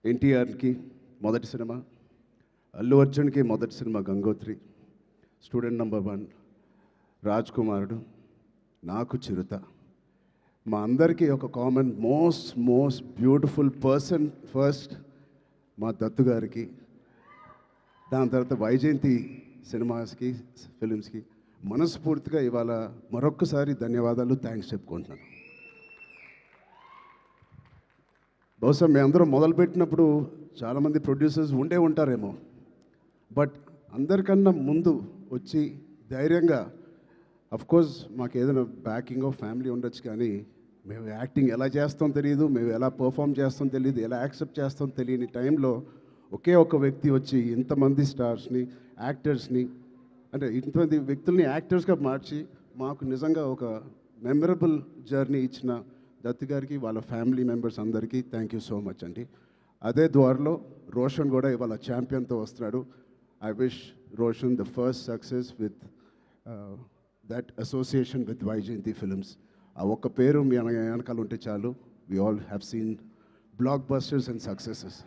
ఎన్టీఆర్కి మొదటి సినిమా, అల్లు అర్జున్కి మొదటి cinema Gangotri, student number 1 Raj కుమారుడు, నాకు చిరుత. మా అందరికీ ఒక common most beautiful person first మా దత్తు గారికి, దాని తర్వాత వైజయంతి సినిమాస్కి ఫిలిమ్స్కి మనస్ఫూర్తిగా ఇవాళ మరొక్కసారి ధన్యవాదాలు, థ్యాంక్స్ చెప్పుకుంటున్నాను. బహుశా మేము అందరం మొదలుపెట్టినప్పుడు చాలామంది ప్రొడ్యూసర్స్ ఉండే ఉంటారేమో, బట్ అందరికన్నా ముందు వచ్చి ధైర్యంగా, అఫ్కోర్స్ మాకు ఏదైనా బ్యాకింగ్ ఆఫ్ ఫ్యామిలీ ఉండొచ్చు, కానీ మేము యాక్టింగ్ ఎలా చేస్తాం తెలియదు, మేము ఎలా పర్ఫామ్ చేస్తాం తెలియదు, ఎలా యాక్సెప్ట్ చేస్తాం తెలియని టైంలో ఒకే ఒక వ్యక్తి వచ్చి ఇంతమంది స్టార్స్ని, యాక్టర్స్ని, అంటే ఇంతమంది వ్యక్తుల్ని యాక్టర్స్గా మార్చి మాకు నిజంగా ఒక మెమరబుల్ జర్నీ ఇచ్చిన దత్తు గారికి, వాళ్ళ ఫ్యామిలీ మెంబర్స్ అందరికీ థ్యాంక్ యూ సో మచ్ అండి. అదే ద్వారలో రోషన్ కూడా ఇవాళ ఛాంపియన్తో వస్తున్నాడు. I wish Roshan the first success with that association with Vyjayanthi films. ఆ ఒక్క పేరు మీ వెనకాల ఉంటే చాలు, we all have seen blockbusters and successes.